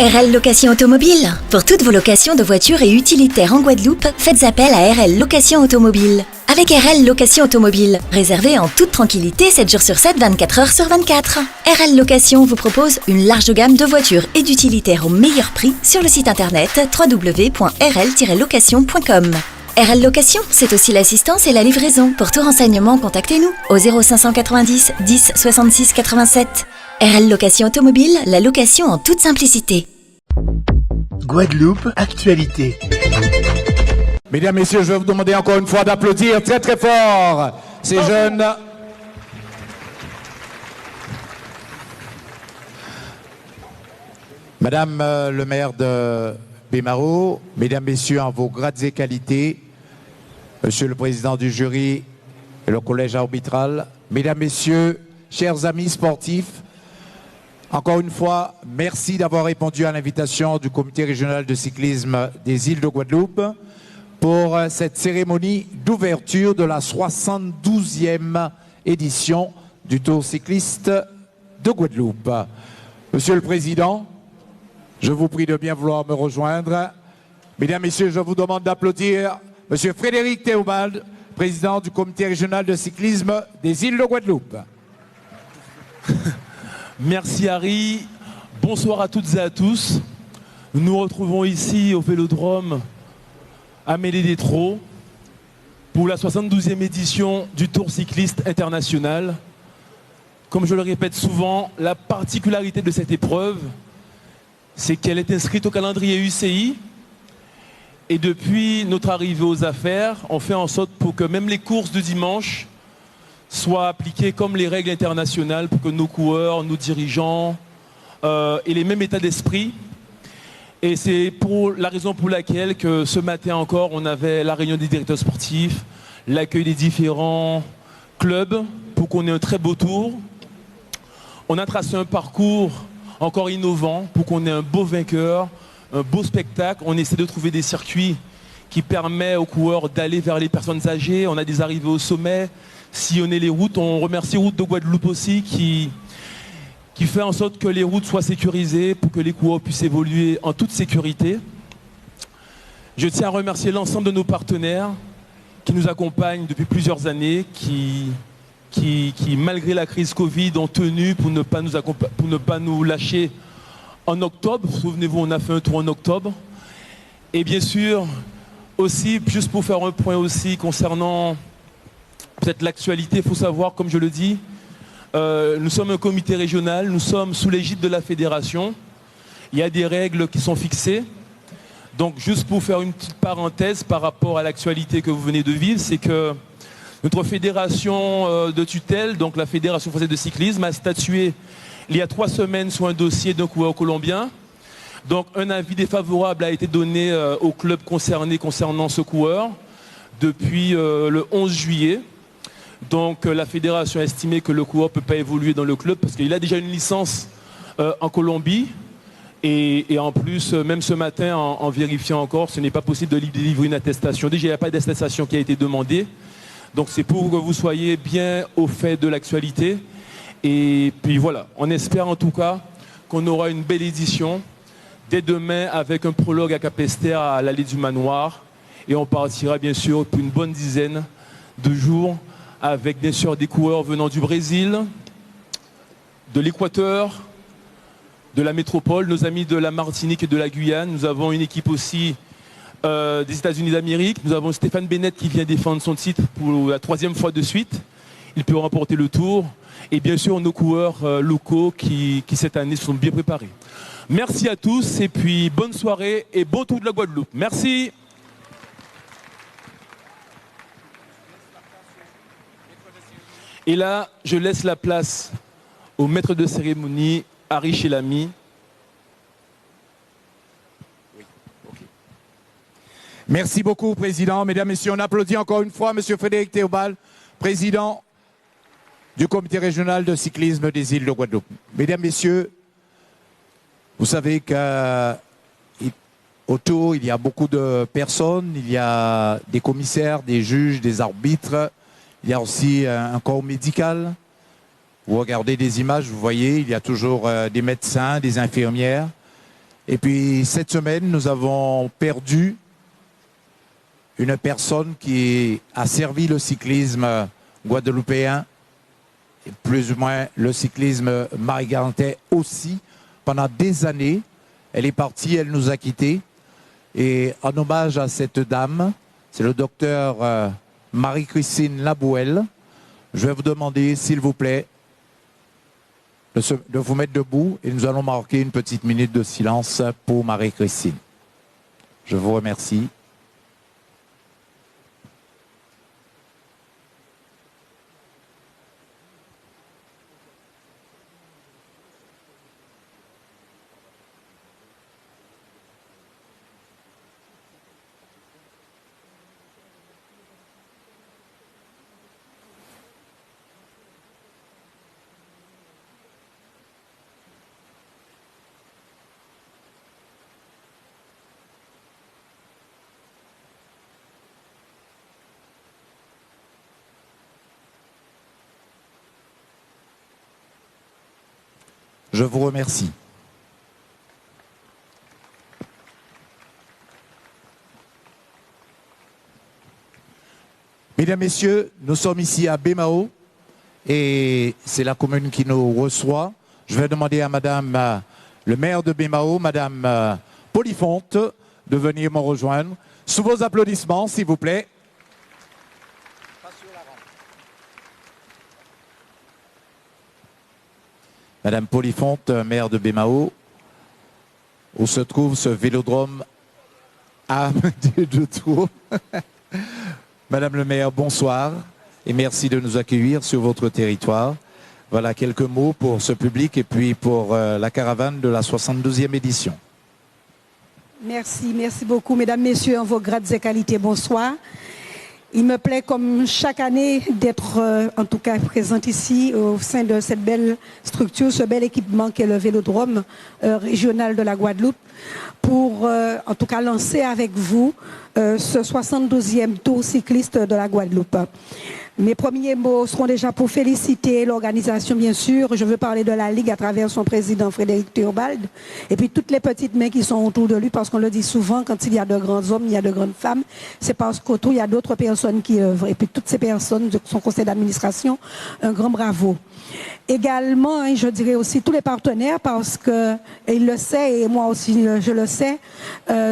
RL Location Automobile. Pour toutes vos locations de voitures et utilitaires en Guadeloupe, faites appel à RL Location Automobile. Avec RL Location Automobile, réservez en toute tranquillité 7 jours sur 7, 24 heures sur 24. RL Location vous propose une large gamme de voitures et d'utilitaires au meilleur prix sur le site internet www.rl-location.com. RL Location, c'est aussi l'assistance et la livraison. Pour tout renseignement, contactez-nous au 0590 10 66 87. RL Location Automobile, la location en toute simplicité. Guadeloupe, actualité. Mesdames, Messieurs, je vais vous demander encore une fois d'applaudir très très fort ces jeunes. Madame le maire de Baie-Mahault, Mesdames, Messieurs, en vos grades et qualités, Monsieur le président du jury et le collège arbitral, Mesdames, Messieurs, chers amis sportifs, encore une fois, merci d'avoir répondu à l'invitation du comité régional de cyclisme des îles de Guadeloupe pour cette cérémonie d'ouverture de la 72e édition du Tour cycliste de Guadeloupe. Monsieur le Président, je vous prie de bien vouloir me rejoindre. Mesdames, Messieurs, je vous demande d'applaudir Monsieur Frédéric Théobald, président du comité régional de cyclisme des îles de Guadeloupe. Merci Harry, bonsoir à toutes et à tous. Nous nous retrouvons ici au Vélodrome Amélie Détrault pour la 72e édition du Tour cycliste international. Comme je le répète souvent, la particularité de cette épreuve, c'est qu'elle est inscrite au calendrier UCI et depuis notre arrivée aux affaires, on fait en sorte pour que même les courses de dimanche soient appliquées comme les règles internationales pour que nos coureurs, nos dirigeants aient les mêmes états d'esprit. Et c'est pour la raison pour laquelle que ce matin encore, on avait la réunion des directeurs sportifs, l'accueil des différents clubs pour qu'on ait un très beau tour. On a tracé un parcours encore innovant pour qu'on ait un beau vainqueur, un beau spectacle. On essaie de trouver des circuits qui permettent aux coureurs d'aller vers les personnes âgées. On a des arrivées au sommet, sillonner les routes. On remercie Routes de Guadeloupe aussi qui fait en sorte que les routes soient sécurisées pour que les coureurs puissent évoluer en toute sécurité. Je tiens à remercier l'ensemble de nos partenaires qui nous accompagnent depuis plusieurs années, qui malgré la crise Covid, ont tenu pour ne pas nous lâcher en octobre. Souvenez-vous, on a fait un tour en octobre. Et bien sûr, aussi, juste pour faire un point aussi concernant peut-être l'actualité, il faut savoir, comme je le dis, nous sommes un comité régional, nous sommes sous l'égide de la fédération. Il y a des règles qui sont fixées. Donc juste pour faire une petite parenthèse par rapport à l'actualité que vous venez de vivre, c'est que notre fédération de tutelle, donc la Fédération française de cyclisme, a statué il y a 3 semaines sur un dossier d'un coureur colombien. Donc un avis défavorable a été donné au club concerné concernant ce coureur depuis le 11 juillet. Donc la fédération a estimé que le coureur ne peut pas évoluer dans le club parce qu'il a déjà une licence en Colombie. Et en plus, même ce matin, en vérifiant encore, ce n'est pas possible de délivrer une attestation. Déjà, il n'y a pas d'attestation qui a été demandée. Donc c'est pour que vous soyez bien au fait de l'actualité. Et puis voilà, on espère en tout cas qu'on aura une belle édition dès demain avec un prologue à Capesterre à l'allée du Manoir. Et on partira bien sûr pour une bonne dizaine de jours avec bien sûr des coureurs venant du Brésil, de l'Équateur, de la métropole, nos amis de la Martinique et de la Guyane. Nous avons une équipe aussi des États-Unis d'Amérique. Nous avons Stéphane Bennett qui vient défendre son titre pour la 3e fois de suite. Il peut remporter le tour. Et bien sûr nos coureurs locaux qui cette année se sont bien préparés. Merci à tous et puis bonne soirée et bon tour de la Guadeloupe. Merci. Et là, je laisse la place au maître de cérémonie, Harry Chelami. Oui, okay. Merci beaucoup, Président. Mesdames, Messieurs, on applaudit encore une fois Monsieur Frédéric Théobald, Président du comité régional de cyclisme des îles de Guadeloupe. Mesdames, Messieurs, vous savez qu'autour, il y a beaucoup de personnes, il y a des commissaires, des juges, des arbitres, il y a aussi un corps médical. Vous regardez des images, vous voyez, il y a toujours des médecins, des infirmières. Et puis cette semaine, nous avons perdu une personne qui a servi le cyclisme guadeloupéen, et plus ou moins le cyclisme marie-garentais aussi, pendant des années. Elle est partie, elle nous a quittés. Et en hommage à cette dame, c'est le docteur Marie-Christine Labouelle. Je vais vous demander, s'il vous plaît, de vous mettre debout et nous allons marquer une petite minute de silence pour Marie-Christine. Je vous remercie. Je vous remercie. Mesdames, Messieurs, nous sommes ici à Bémao et c'est la commune qui nous reçoit. Je vais demander à Madame le maire de Bémao, Madame Polifonte, de venir me rejoindre. Sous vos applaudissements, s'il vous plaît. Madame Polifonte, maire de Bémao, où se trouve ce vélodrome à de Tours. Madame le maire, bonsoir et merci de nous accueillir sur votre territoire. Voilà quelques mots pour ce public et puis pour la caravane de la 72e édition. Merci beaucoup, mesdames, messieurs, en vos grades et qualités, bonsoir. Il me plaît, comme chaque année, d'être en tout cas présente ici au sein de cette belle structure, ce bel équipement qu'est le Vélodrome régional de la Guadeloupe, pour en tout cas lancer avec vous ce 72e tour cycliste de la Guadeloupe. Mes premiers mots seront déjà pour féliciter l'organisation, bien sûr. Je veux parler de la Ligue à travers son président Frédéric Théobald et puis toutes les petites mains qui sont autour de lui, parce qu'on le dit souvent, quand il y a de grands hommes, il y a de grandes femmes. C'est parce qu'autour, il y a d'autres personnes qui œuvrent. Et puis toutes ces personnes de son conseil d'administration, un grand bravo. Également, je dirais aussi tous les partenaires, parce que il le sait et moi aussi je le sais,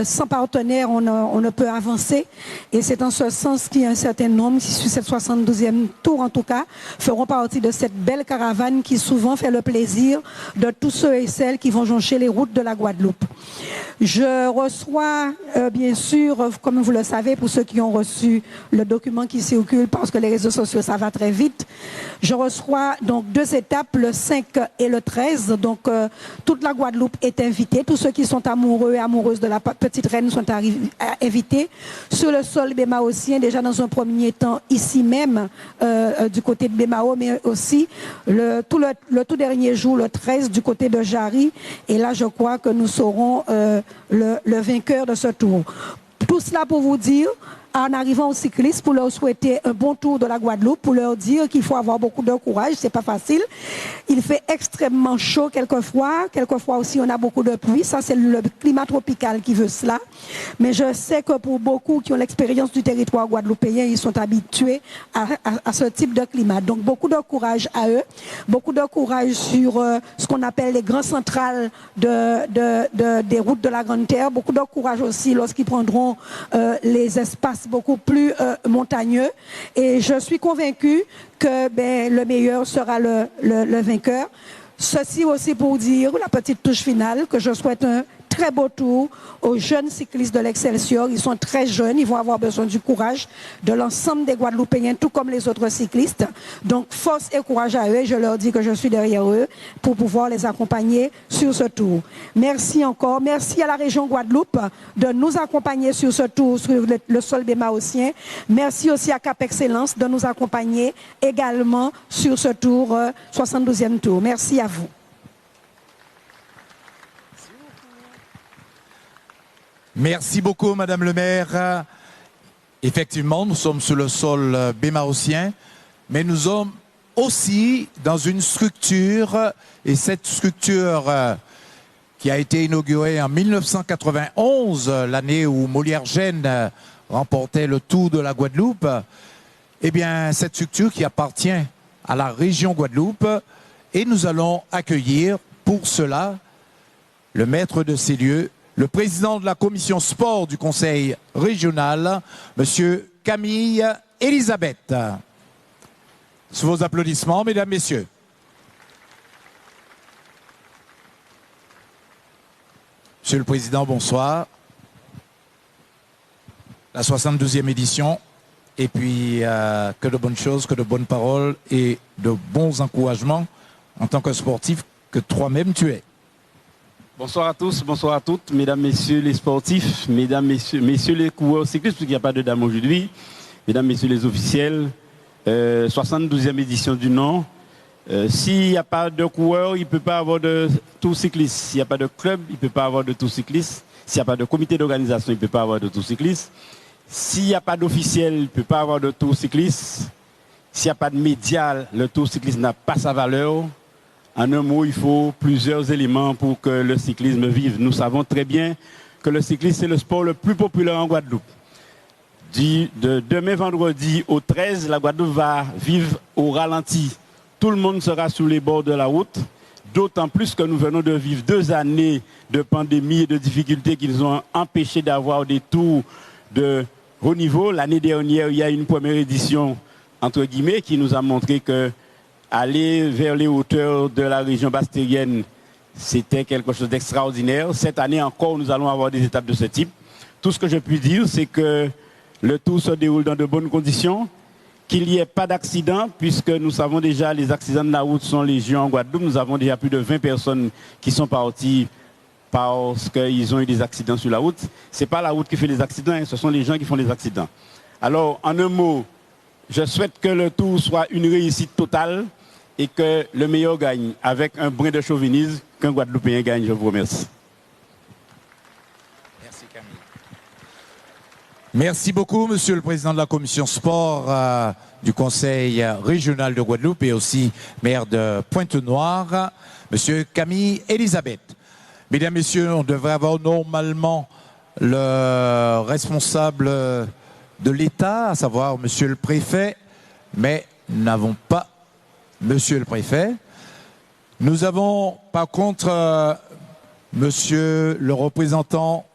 sans partenaires on ne peut avancer, et c'est en ce sens qu'il y a un certain nombre qui, sur cette 72e tour en tout cas, feront partie de cette belle caravane qui souvent fait le plaisir de tous ceux et celles qui vont joncher les routes de la Guadeloupe. Je reçois bien sûr, comme vous le savez, pour ceux qui ont reçu le document qui circule, parce que les réseaux sociaux ça va très vite, je reçois donc 2 étapes, le 5 et le 13. Donc toute la Guadeloupe est invitée. Tous ceux qui sont amoureux et amoureuses de la petite reine sont invités sur le sol bémaocien, déjà dans un premier temps ici même du côté de Bémao, mais aussi le tout dernier jour, le 13, du côté de Jarry. Et là, je crois que nous saurons le vainqueur de ce tour. Tout cela pour vous dire, en arrivant aux cyclistes, pour leur souhaiter un bon tour de la Guadeloupe, pour leur dire qu'il faut avoir beaucoup de courage, c'est pas facile. Il fait extrêmement chaud quelquefois aussi on a beaucoup de pluie, ça c'est le climat tropical qui veut cela. Mais je sais que pour beaucoup qui ont l'expérience du territoire guadeloupéen, ils sont habitués à ce type de climat. Donc beaucoup de courage à eux, beaucoup de courage sur ce qu'on appelle les grands centrales des routes de la Grande Terre, beaucoup de courage aussi lorsqu'ils prendront les espaces beaucoup plus montagneux, et je suis convaincue que le meilleur sera le vainqueur. Ceci aussi pour dire, la petite touche finale, que je souhaite un très beau tour aux jeunes cyclistes de l'Excelsior. Ils sont très jeunes, ils vont avoir besoin du courage de l'ensemble des Guadeloupéens, tout comme les autres cyclistes. Donc force et courage à eux, et je leur dis que je suis derrière eux pour pouvoir les accompagner sur ce tour. Merci encore, merci à la région Guadeloupe de nous accompagner sur ce tour, sur le sol bémaocien. Merci aussi à Cap Excellence de nous accompagner également sur ce tour, 72e tour. Merci à vous. Merci beaucoup, Madame le maire. Effectivement, nous sommes sur le sol bémaocien, mais nous sommes aussi dans une structure, et cette structure qui a été inaugurée en 1991, l'année où Molière-Gênes remportait le Tour de la Guadeloupe, eh bien, cette structure qui appartient à la région Guadeloupe, et nous allons accueillir pour cela le maître de ces lieux, le président de la commission sport du conseil régional, monsieur Camille Elisabeth. Sous vos applaudissements, mesdames, messieurs. Monsieur le Président, bonsoir. La 72e édition, et puis que de bonnes choses, que de bonnes paroles et de bons encouragements en tant que sportif que toi-même tu es. Bonsoir à tous, bonsoir à toutes, mesdames, messieurs les sportifs, mesdames, messieurs les coureurs cyclistes, parce qu'il n'y a pas de dames aujourd'hui, mesdames, messieurs les officiels, 72e édition du nom. S'il n'y a pas de coureur, il ne peut pas avoir de tour cycliste. S'il n'y a pas de club, il ne peut pas avoir de tour cycliste. S'il n'y a pas de comité d'organisation, il ne peut pas avoir de tour cycliste. S'il n'y a pas d'officiel, il ne peut pas avoir de tour cycliste. S'il n'y a pas de médias, le tour cycliste n'a pas sa valeur. En un mot, il faut plusieurs éléments pour que le cyclisme vive. Nous savons très bien que le cyclisme, c'est le sport le plus populaire en Guadeloupe. De demain vendredi au 13, la Guadeloupe va vivre au ralenti. Tout le monde sera sur les bords de la route, d'autant plus que nous venons de vivre 2 années de pandémie et de difficultés qui nous ont empêché d'avoir des tours de haut niveau. L'année dernière, il y a une première édition, entre guillemets, qui nous a montré que aller vers les hauteurs de la région bastérienne, c'était quelque chose d'extraordinaire. Cette année encore, nous allons avoir des étapes de ce type. Tout ce que je puis dire, c'est que le tour se déroule dans de bonnes conditions, qu'il n'y ait pas d'accident, puisque nous savons déjà les accidents de la route sont légion en Guadeloupe. Nous avons déjà plus de 20 personnes qui sont parties parce qu'ils ont eu des accidents sur la route. Ce n'est pas la route qui fait les accidents, ce sont les gens qui font les accidents. Alors, en un mot, je souhaite que le tour soit une réussite totale et que le meilleur gagne, avec un brin de chauvinisme, qu'un Guadeloupéen gagne. Je vous remercie. Merci Camille. Merci beaucoup, monsieur le président de la commission sport du conseil régional de Guadeloupe et aussi maire de Pointe-Noire, monsieur Camille Elisabeth. Mesdames, messieurs, on devrait avoir normalement le responsable de l'État, à savoir monsieur le préfet, mais nous n'avons pas monsieur le préfet. Nous avons par contre monsieur le représentant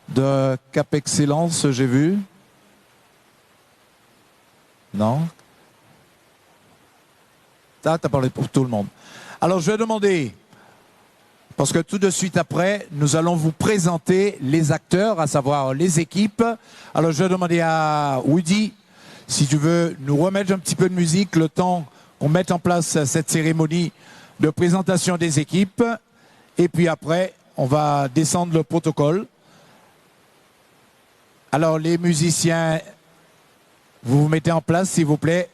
de Cap Excellence, j'ai vu. Non? T'as parlé pour tout le monde. Alors je vais demander, parce que tout de suite après, nous allons vous présenter les acteurs, à savoir les équipes. Alors je vais demander à Woody, si tu veux nous remettre un petit peu de musique, le temps qu'on mette en place cette cérémonie de présentation des équipes. Et puis après, on va descendre le protocole. Alors les musiciens, vous vous mettez en place s'il vous plaît.